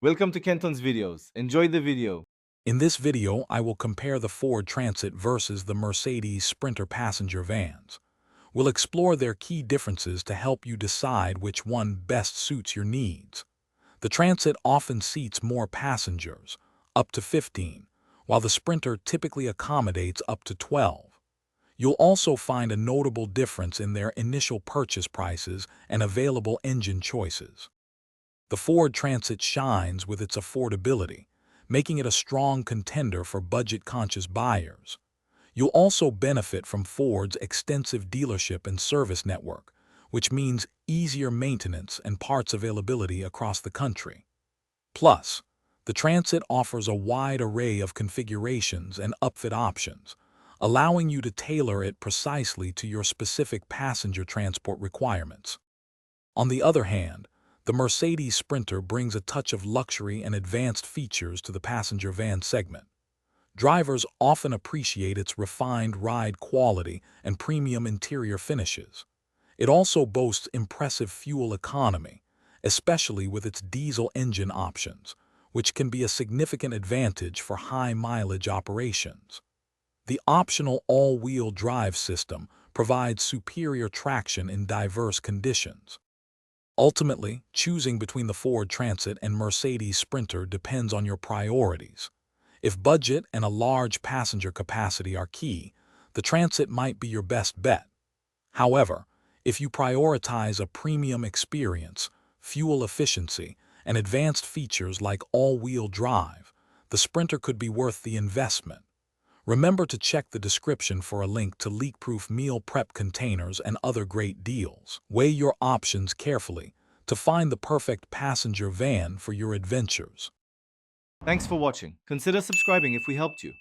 Welcome to Kenton's videos. Enjoy the video. In this video, I will compare the Ford Transit versus the Mercedes Sprinter passenger vans. We'll explore their key differences to help you decide which one best suits your needs. The Transit often seats more passengers, up to 15, while the Sprinter typically accommodates up to 12. You'll also find a notable difference in their initial purchase prices and available engine choices. The Ford Transit shines with its affordability, making it a strong contender for budget-conscious buyers. You'll also benefit from Ford's extensive dealership and service network, which means easier maintenance and parts availability across the country. Plus, the Transit offers a wide array of configurations and upfit options, allowing you to tailor it precisely to your specific passenger transport requirements. On the other hand, the Mercedes Sprinter brings a touch of luxury and advanced features to the passenger van segment. Drivers often appreciate its refined ride quality and premium interior finishes. It also boasts impressive fuel economy, especially with its diesel engine options, which can be a significant advantage for high-mileage operations. The optional all-wheel drive system provides superior traction in diverse conditions. Ultimately, choosing between the Ford Transit and Mercedes Sprinter depends on your priorities. If budget and a large passenger capacity are key, the Transit might be your best bet. However, if you prioritize a premium experience, fuel efficiency, and advanced features like all-wheel drive, the Sprinter could be worth the investment. Remember to check the description for a link to leak-proof meal prep containers and other great deals. Weigh your options carefully to find the perfect passenger van for your adventures. Thanks for watching. Consider subscribing if we helped you.